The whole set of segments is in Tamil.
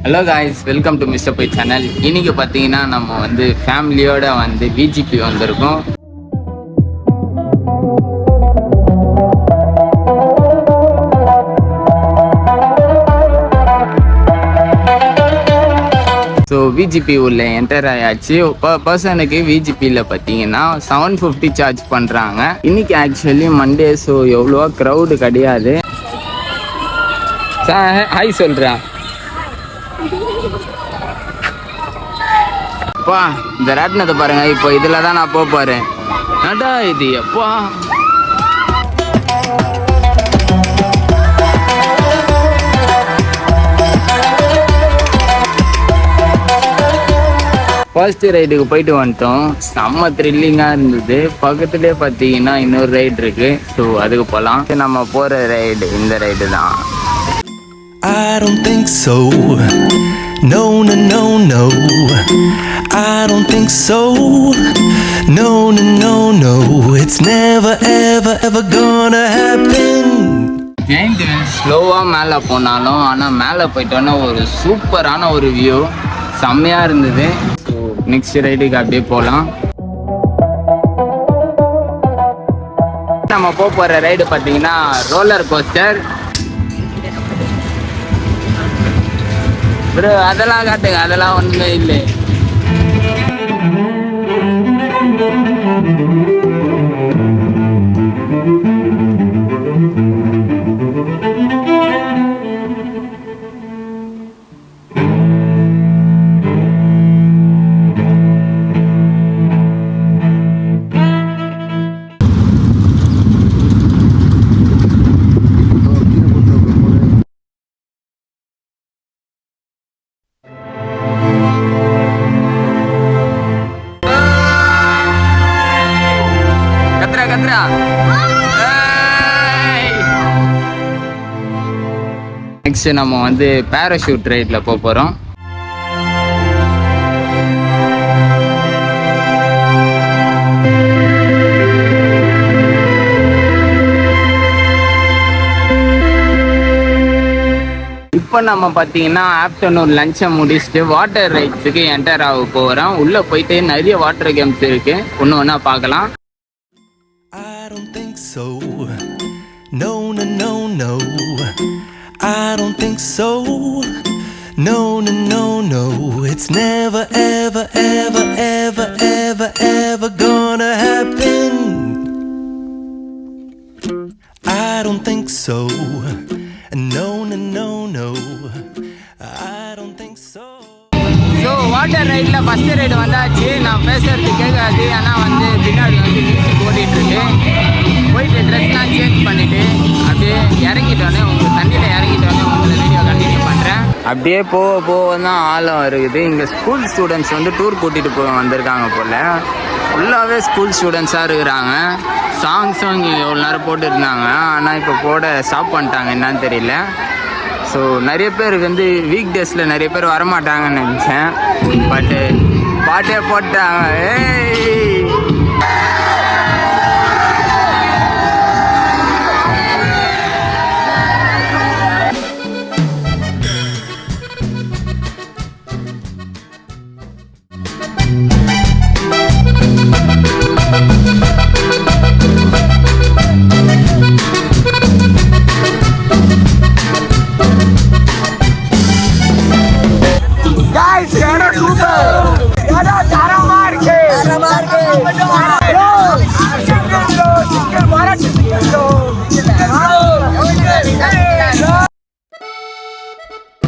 Hello guys, welcome to mister Pai channel. இன்னைக்கு பார்த்தீங்கன்னா நம்ம வந்து ஃபேமிலியோட வந்து விஜிபி வந்திருக்கோம். ஸோ விஜிபி உள்ள என்டர் ஆயாச்சு. பர்சனுக்கு விஜிபியில் பார்த்தீங்கன்னா 750 சார்ஜ் பண்ணுறாங்க. இன்னைக்கு ஆக்சுவலி மண்டே, ஸோ எவ்வளோ க்ரௌடு கிடையாது. ஹாய் சொல்கிறேன். அப்பா இந்த ராட்டினத்தை பாருங்க. இப்போ இதில் தான் நான் போறேன். நடா இது எப்பா ஃபர்ஸ்ட் ரைடுக்கு போயிட்டு வந்துட்டோம். செம்ம த்ரில்லிங்காக இருந்தது. பக்கத்துலேயே பார்த்தீங்கன்னா இன்னொரு ரைடு இருக்கு. ஸோ அதுக்கு போகலாம். நம்ம போகிற ரைடு இந்த ரைடு தான். I don't think so. No, no, no, no. I don't think so. No, no, no, no. It's never, ever, ever gonna happen. Giant wheel ஸ்லோவாக மேலே போனாலும் ஆனால் மேலே போயிட்டோன்னா ஒரு சூப்பரான ஒரு வியூ, செம்மையாக இருந்தது. ஸோ நெக்ஸ்ட் ரைடுக்கு அப்படியே போகலாம். நம்ம போகிற ரைடு பார்த்தீங்கன்னா ரோலர் கோஸ்டர். ப்ரோ அதெல்லாம் காட்டுங்க, அதெல்லாம் ஒன்றுமே இல்லை. நெக்ஸ்ட் நம்ம வந்து பேராஷூட் ரைடில் போகிறோம். இப்போ நம்ம பார்த்தீங்கன்னா ஆஃப்டர்நூன் லஞ்சை முடிச்சுட்டு வாட்டர் ரைட்ஸுக்கு என்டர் ஆக போகிறோம். உள்ளே போயிட்டு நிறைய வாட்டர் கேம்ஸ் இருக்கு, ஒன்று ஒன்றா பார்க்கலாம். I don't think so. No, no, no, no. I don't think so. No, no, no, no. It's never, ever, ever, ever, ever, ever gonna happen. I don't think so. No, no, no, no. I don't think so. So water ரைடில் ஃபஸ்ட்டு ரைடு வந்தாச்சு. நான் பேசுறது கேட்காது, ஆனால் வந்து பின்னாடி வந்து மியூசிக் ஓடிட்டுருக்கு. போயிட்டு ட்ரெஸ்லாம் சேஞ்ச் பண்ணிவிட்டு அப்படியே இறங்கிட்டோன்னே தண்ணியில் இறங்கிட்டோன்னே உங்களை வீடியோ கண்டினியூ பண்ணுறேன். அப்படியே போக போக தான் ஆழம் இருக்குது. இங்கே ஸ்கூல் ஸ்டூடெண்ட்ஸ் வந்து டூர் கூட்டிகிட்டு வந்திருக்காங்க போல். ஃபுல்லாகவே ஸ்கூல் ஸ்டூடெண்ட்ஸாக இருக்கிறாங்க. சாங்ஸும் இங்கே எவ்வளோ நேரம் போட்டுருந்தாங்க, ஆனால் இப்போ போட ஸ்டாப் பண்ணிட்டாங்க, என்னன்னு தெரியல. ஸோ நிறைய பேர் வந்து வீக் டேஸில் நிறைய பேர் வரமாட்டாங்கன்னு நினச்சேன். பட்டு பாட்டே போட்டாங்க.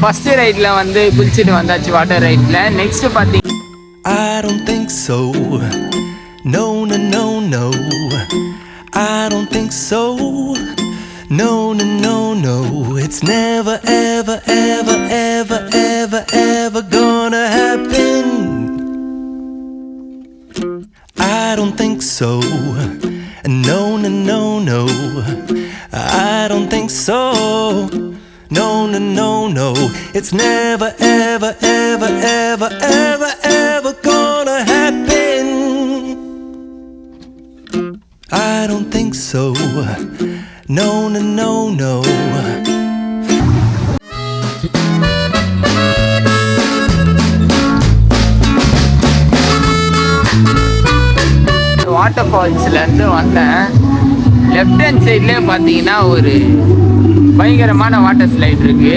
ஃபர்ஸ்ட் ரைட்ல வந்து குளிச்சுட்டு வந்தாச்சு வாட்டர் ரைட்ல. நெக்ஸ்ட் பாத்தீங்க I don't think so. No, no, no, no. I don't think so. No, no, no, no. It's never, ever, ever, ever, ever, ever gonna happen. I don't think so. No, no, no, no. I don't think so. No, no, no, no. It's never, ever, ever, ever, ever, ever gonna happen. I don't think so. No, no, no, no. Water ஃபால்ஸ்லேருந்து வந்தேன். லெஃப்ட் ஹேண்ட் சைட்லேயே பார்த்தீங்கன்னா ஒரு பயங்கரமான வாட்டர் ஸ்லைட் இருக்குது.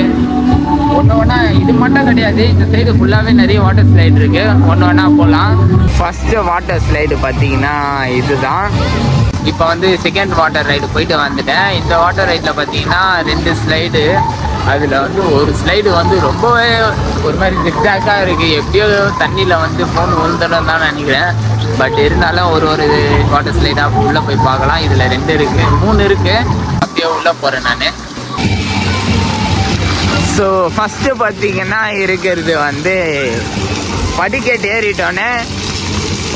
ஒன்று ஒன்றா இது மட்டும் கிடையாது, இந்த சைடு ஃபுல்லாகவே நிறைய வாட்டர் ஸ்லைட் இருக்குது. ஒன்று ஒன்றா போகலாம். ஃபஸ்ட்டு வாட்டர் ஸ்லைடு பார்த்தீங்கன்னா இதுதான். இப்போ வந்து செகண்ட் வாட்டர் ரைடு போயிட்டு வந்துட்டேன். இந்த வாட்டர் ரைடில் பார்த்தீங்கன்னா 2 ஸ்லைடு. அதில் வந்து ஒரு ஸ்லைடு வந்து ரொம்பவே ஒரு மாதிரி ஜிக்ஜாக்காக இருக்குது. எப்படியோ தண்ணியில் வந்து ஃபோன் விழுந்துடும் தான் நினைக்கிறேன். பட் இருந்தாலும் ஒரு வாட்டர் ஸ்லைடாக உள்ளே போய் பார்க்கலாம். இதில் 2 இருக்குது, 3 இருக்குது. அப்படியே உள்ளே போகிறேன் நான். ஸோ ஃபஸ்ட்டு பார்த்தீங்கன்னா இருக்கிறது வந்து படிக்கட்டு ஏறிட்டோன்னே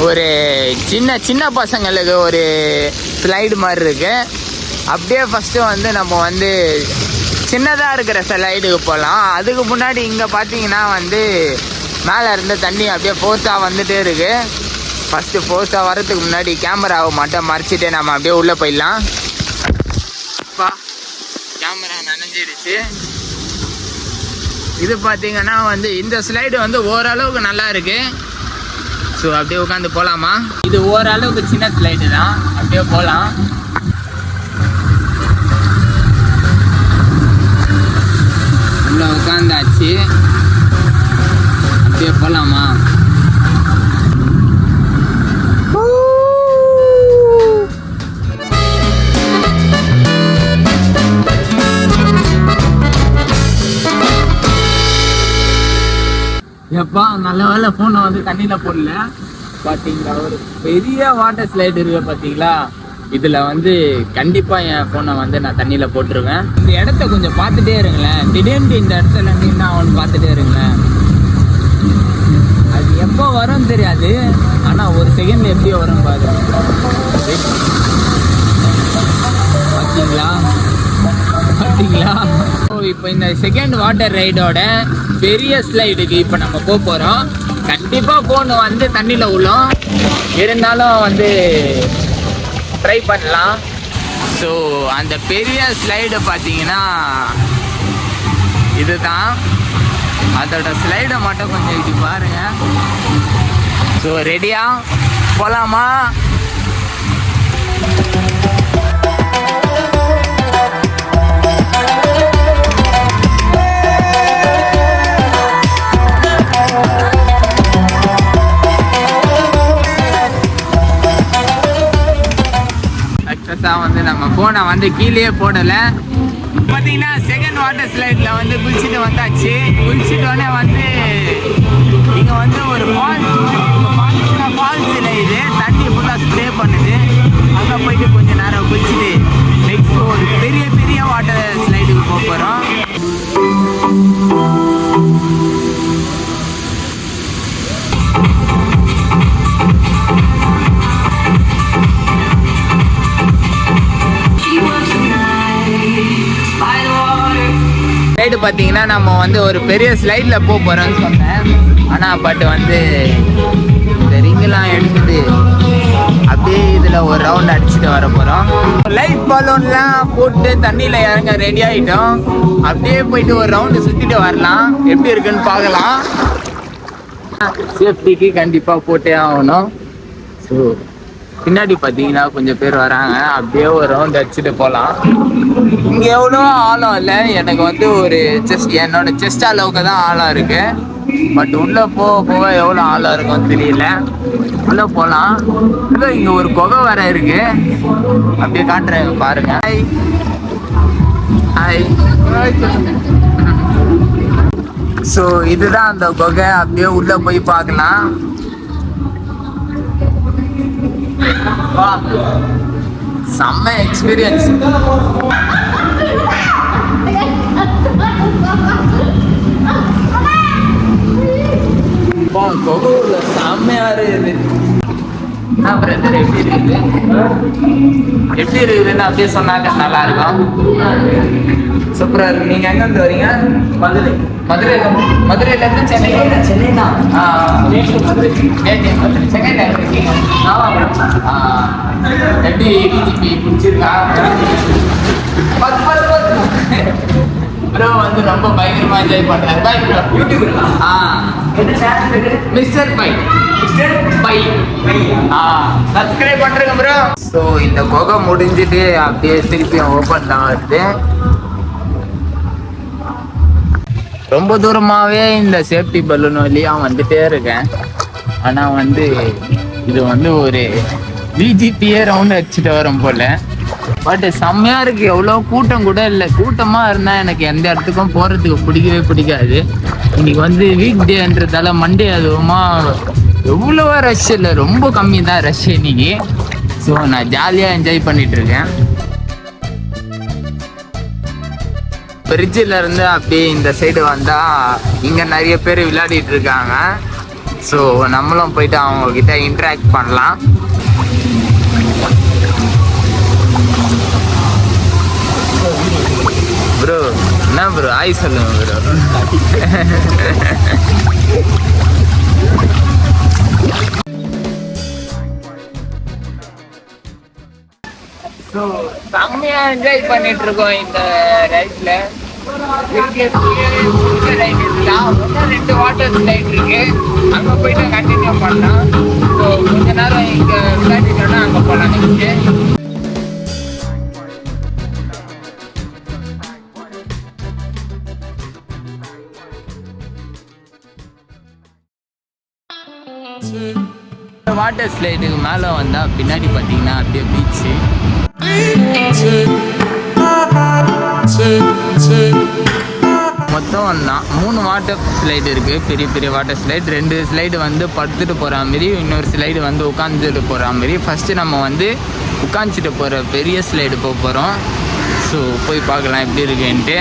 ஒரு சின்ன சின்ன பசங்களுக்கு ஒரு ஸ்லைடு மாதிரி இருக்குது. அப்படியே ஃபஸ்ட்டு வந்து நம்ம வந்து சின்னதாக இருக்கிற ஸ்லைடுக்கு போகலாம். அதுக்கு முன்னாடி இங்கே பார்த்தீங்கன்னா வந்து மேலே இருந்த தண்ணி அப்படியே ஃபோர்ஸாக வந்துகிட்டே இருக்குது. ஃபஸ்ட்டு ஃபோர்ஸாக வரதுக்கு முன்னாடி கேமராவை மட்டும் மறைச்சிட்டு நம்ம அப்படியே உள்ளே போயிடலாம். கேமரா நனைஞ்சிடுச்சு. இது பார்த்தீங்கன்னா வந்து இந்த ஸ்லைடு வந்து ஓரளவுக்கு நல்லா இருக்குது. ஸோ அப்படியே உட்காந்து போகலாமா? இது ஓரளவுக்கு சின்ன ஸ்லைடு தான், அப்படியே போகலாம். உள்ள உட்காந்தாச்சு, அப்படியே போகலாமா? எப்பா நல்ல வேலை ஃபோனை வந்து தண்ணியில் போடல. பார்த்தீங்களா ஒரு பெரிய வாட்டர் ஸ்லைடு இருக்கு பார்த்தீங்களா? இதில் வந்து கண்டிப்பாக என் ஃபோனை வந்து நான் தண்ணியில் போட்டுருவேன். இந்த இடத்த கொஞ்சம் பார்த்துட்டே இருங்களேன். திடீர்னு இந்த இடத்துல நின்று அவன் பார்த்துட்டே இருங்களேன். அது எப்போ வரும்னு தெரியாது, ஆனால் ஒரு செகண்ட் எப்படியோ வரும் பாரு. பார்த்தீங்களா பார்த்தீங்களா? இப்போ இந்த செகண்ட் வாட்டர் ரைடோட பெரிய ஸ்லைடுக்கு இப்போ நம்ம போக போகிறோம். கண்டிப்பாக ஃபோன் வந்து தண்ணியில் விழும், இருந்தாலும் வந்து ட்ரை பண்ணலாம். ஸோ அந்த பெரிய ஸ்லைடு பார்த்தீங்கன்னா இதுதான். அதோட ஸ்லைடை மட்டும் கொஞ்சம் இப்படி பாருங்கள். ஸோ ரெடியா போகலாமா? வந்து நம்ம ஃபோனை வந்து கீழே போடலை. பார்த்தீங்கன்னா செகண்ட் வாட்டர் ஸ்லைடில் வந்து குளிச்சுட்டு வந்தாச்சு. குளிச்சுட்டோடனே வந்து இங்கே வந்து ஒரு ஃபால்ஸ் இல்லை, இது தண்ணி ஃபுல்லாக ஸ்ப்ரே பண்ணுது. அங்கே போயிட்டு கொஞ்சம் நேரம் குளிச்சுட்டு நெக்ஸ்ட் ஒரு பெரிய பெரிய வாட்டர் ஸ்லைடுக்கு போக போகிறோம். ஸ்லைடு பார்த்தீங்கன்னா நம்ம வந்து ஒரு பெரிய ஸ்லைடில் போக போகிறோம்னு சொன்னேன். ஆனால் பட் வந்து இந்த ரிங்கெலாம் எடுத்துட்டு அப்படியே இதில் ஒரு ரவுண்ட் அடிச்சுட்டு வர போகிறோம். லைட் பலூன்லாம் போட்டு தண்ணியில் இறங்க ரெடி ஆகிட்டோம். அப்படியே போயிட்டு ஒரு ரவுண்டு சுற்றிட்டு வரலாம். எப்படி இருக்குன்னு பார்க்கலாம். சேஃப்டிக்கு கண்டிப்பாக போட்டே ஆகணும். ஸோ பின்னாடி பார்த்தீங்கன்னா கொஞ்சம் பேர் வராங்க. அப்படியே ஒரு ரவுண்ட் அடிச்சுட்டு போகலாம். இங்கே எவ்வளோ ஆழம் இல்லை, எனக்கு வந்து ஒரு என்னோட செஸ்ட் அளவுக்கு தான் ஆழம் இருக்கு. பட் உள்ளே போக போக எவ்வளோ ஆழம் இருக்கும்னு தெரியல. உள்ளே போகலாம். இல்லை இங்கே ஒரு குகை வர இருக்கு, அப்படியே காட்டுறேன் பாருங்க. ஹாய். ஸோ இதுதான் அந்த குகை. அப்படியே உள்ளே போய் பார்க்கலாம். செம்ம எக்ஸ்பீரியன்ஸ். கொகூர்ல செம்மையா இருக்குது. பிரதர் எப்படி இருக்குது? எப்படி இருக்குதுன்னு அப்படியே சொன்னாக்க நல்லா இருக்கும். சூப்பரா இருக்கு. நீங்க எங்க இருந்து வரீங்க? மதுரை. மதுரையில இருந்து சென்னை தான். மதுரை சென்னையில இருக்கீங்க. எப்படி டிஜிபி பிடிச்சிருக்கா? ப்ரோ வந்து ரொம்ப பயங்கரமா என்ஜாய் பண்றாரு. Bye bro. YouTube. Mister by subscribe பண்ணுறேங்க ப்ரோ. ஸோ இந்த குகை முடிஞ்சிட்டு அப்படியே திருப்பி ஓப்பன் தான் வருது. ரொம்ப தூரமாகவே இந்த சேஃப்டி பலூன் வழியாக வந்துட்டே இருக்கேன். ஆனால் வந்து இது வந்து ஒரு பிஜிபியே ரவுண்ட் அடிச்சுட்டு வரும் போல். பட் செம்மையாக இருக்குது. எவ்வளோ கூட்டம் கூட இல்லை. கூட்டமாக இருந்தால் எனக்கு எந்த இடத்துக்கும் போகிறதுக்கு பிடிக்கவே பிடிக்காது. இன்னைக்கு வந்து வீக் டேன்றதால மண்டே அதுவுமா எவ்வளோவா ரஷ் இல்லை, ரொம்ப கம்மி தான் ரஷ் இன்னைக்கு. ஸோ நான் ஜாலியாக என்ஜாய் பண்ணிகிட்ருக்கேன். பிரிட்ஜில் இருந்து அப்படியே இந்த சைடு வந்தால் இங்கே நிறைய பேர் விளையாடிட்டு இருக்காங்க. ஸோ நம்மளும் போயிட்டு அவங்கக்கிட்ட இன்ட்ராக்ட் பண்ணலாம். ப்ரோ என்ன ப்ரோ ஆய் சொல்லுங்க ப்ரோ. ஸோ செம்மையாக என்ஜாய் பண்ணிட்டு இருக்கோம் இந்த ரைட்ல. ரைட் இருக்கலாம், 2 வாட்டர் ஸ்லைட் இருக்கு. அங்கே போயிட்டு கண்டினியூ பண்ணலாம். ஸோ கொஞ்ச நேரம் இங்கே விளையாடிட்டோன்னா அங்கே போகலாம் நெக்ஸ்ட்டு. வாட்டர் ஸ்லைடுக்கு மேலே வந்தால் பின்னாடி பார்த்தீங்கன்னா அப்படியே பீச்சு. மொத்தம் 3 வாட்டர் ஸ்லைடு இருக்குது. பெரிய பெரிய வாட்டர் ஸ்லைடு. 2 ஸ்லைடு வந்து படுத்துட்டு போகிற மாரி, இன்னொரு ஸ்லைடு வந்து உட்காந்துட்டு போகிற மாரி. ஃபஸ்ட்டு நம்ம வந்து உட்காந்துட்டு போகிற பெரிய ஸ்லைடு போக போகிறோம். ஸோ போய் பார்க்கலாம் எப்படி இருக்குன்ட்டு.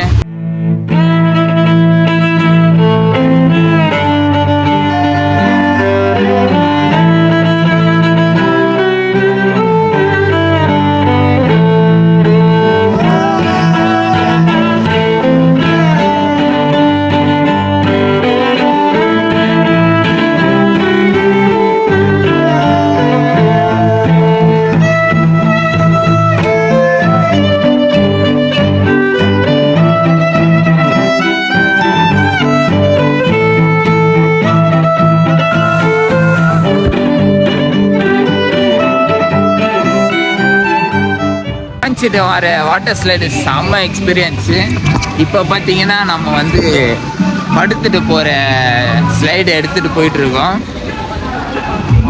வர வாட்டர் ஸ்லைடு செம்ம எக்ஸ்பீரியன்ஸு. இப்போ பார்த்தீங்கன்னா நம்ம வந்து படுத்துட்டு போகிற ஸ்லைடு எடுத்துகிட்டு போயிட்டுருக்கோம்.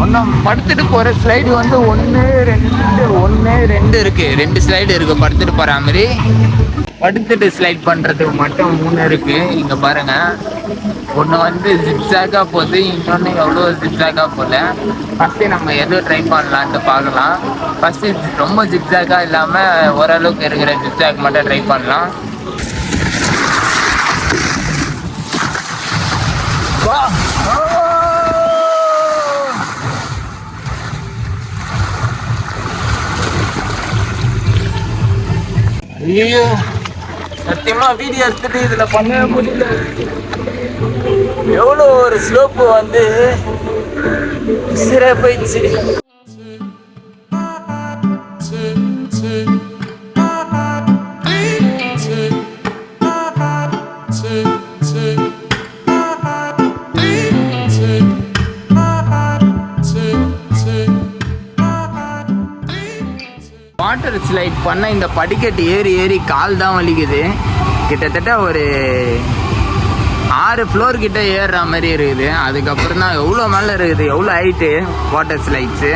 ஒன்றும் படுத்துட்டு போகிற ஸ்லைடு வந்து 1 2 இருக்குது. 2 ஸ்லைடு இருக்குது படுத்துட்டு போகிற மாதிரி. படுத்துட்டு ஸ்லைட் பண்ணுறதுக்கு மட்டும் 3 இருக்குது. இங்கே பாருங்கள், ஒன்று வந்து ஜிப்ஸாக்காக போகுது, இன்னொன்று எவ்வளோ ஜிப்ஸாக்காக போகல. ஃபஸ்ட்டு நம்ம எதுவும் ட்ரை பண்ணலான்ட்டு பார்க்கலாம். ஃபஸ்ட்டு ரொம்ப ஜிப்ஸாக்காக இல்லாமல் ஓரளவுக்கு இருக்கிற ஜிப்ஸாக் மட்டும் ட்ரை பண்ணலாம். ஐயோ சத்தியமா வீடியோ எடுத்துட்டு இதுல பண்ணவே முடியல. எவ்வளோ ஒரு ஸ்லோப்பு வந்து சிற போயிடுச்சு. வாட்டர் ஸ்லைட் பண்ண இந்த படிக்கட்டு ஏறி ஏறி கால் தான் வலிக்குது. கிட்டத்தட்ட ஒரு 6 ஃப்ளோர் கிட்ட ஏறுற மாதிரி இருக்குது. அதுக்கப்புறம் தான் எவ்வளோ மேலே இருக்குது, எவ்வளோ ஹைட்டு வாட்டர் ஸ்லைட்ஸு.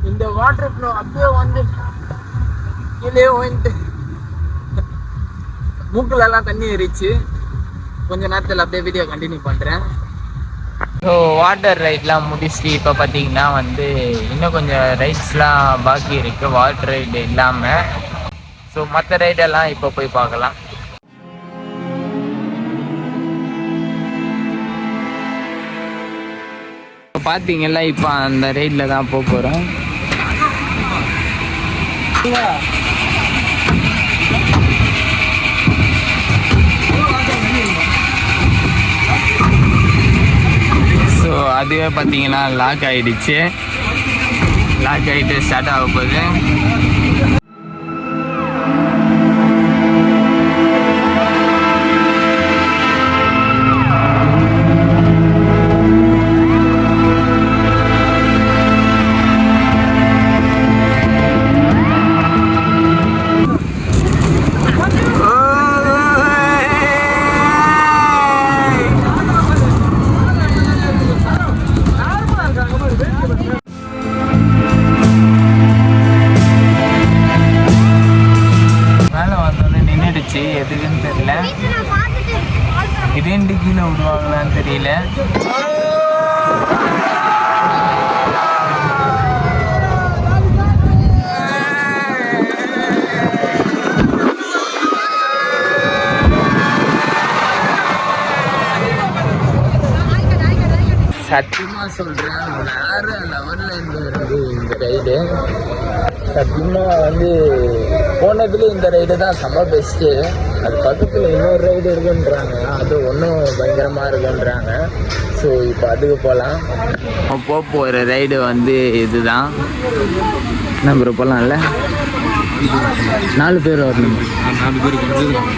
இந்த வாட்டர் ஃப்ளோ அப்படியே வந்து கீழே வந்துட்டு மூக்கிலெல்லாம் தண்ணி ஏறிச்சு. கொஞ்ச நேரத்தில் அப்படியே வீடியோ கண்டினியூ பண்ணுறேன். ஸோ வாட்டர் ரைட்லாம் முடிச்சுட்டு இப்போ பார்த்தீங்கன்னா வந்து இன்னும் கொஞ்சம் ரைட்ஸ்லாம் பாக்கி இருக்குது வாட்டர் ரைடு இல்லாமல். ஸோ மற்ற ரைடெல்லாம் இப்போ போய் பார்க்கலாம். பார்த்தீங்களா இப்போ அந்த ரைடில் தான் போக போகிறோம். ஸோ அதுவே பார்த்தீங்கன்னா லாக் ஆகிடுச்சு. லாக் ஆகிட்டு ஸ்டார்ட் ஆக போகுது. எதுக்குன்னு தெரியல. இதேண்டு கீழே விடுவாங்களான்னு தெரியல. சத்தியமாக சொல்கிறேன், வேறு லெவலில் இருந்து இந்த ரைடு. சத்தியமாக வந்து போனதுல இந்த ரைடு தான் செம்ம பெஸ்ட்டு. அது பக்கத்தில் இன்னொரு ரைடு இருக்குன்றாங்க, அது ஒன்றும் பயங்கரமாக இருக்குன்றாங்க. ஸோ இப்போ அதுக்கு போகலாம். போகிற ரைடு வந்து இதுதான். நம்ம போகலாம்ல, 4 பேர் வரணும். 4 பேர் கொஞ்சம்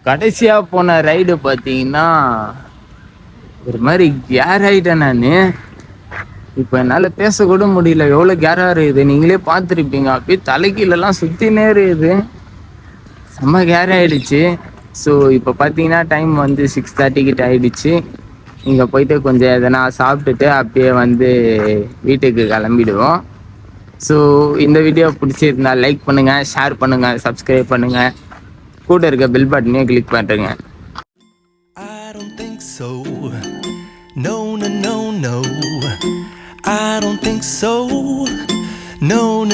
கடைசியாக போன ரைடு பார்த்தீங்கன்னா ஒரு மாதிரி கேர் ஆகிட்டேன் நான். இப்போ என்னால் பேசக்கூட முடியல, எவ்வளோ கேராக இருக்குது. நீங்களே பார்த்துருப்பீங்க, அப்படியே தலைக்கீழெல்லாம் சுற்றினே இருக்குது. செம்ம கேர் ஆகிடுச்சு. ஸோ இப்போ பார்த்தீங்கன்னா டைம் வந்து 6:30 கிட்ட ஆகிடுச்சு. இங்கே போயிட்டு கொஞ்சம் எதனா சாப்பிட்டுட்டு அப்படியே வந்து வீட்டுக்கு கிளம்பிடுவோம். ஸோ இந்த வீடியோ பிடிச்சிருந்தா லைக் பண்ணுங்கள், ஷேர் பண்ணுங்கள், சப்ஸ்கிரைப் பண்ணுங்கள், கூட இருக்க பெல் பட்டனையும் கிளிக் பண்ணுறேங்க. I don't think so. No, no, no, no. I don't think so. No, no.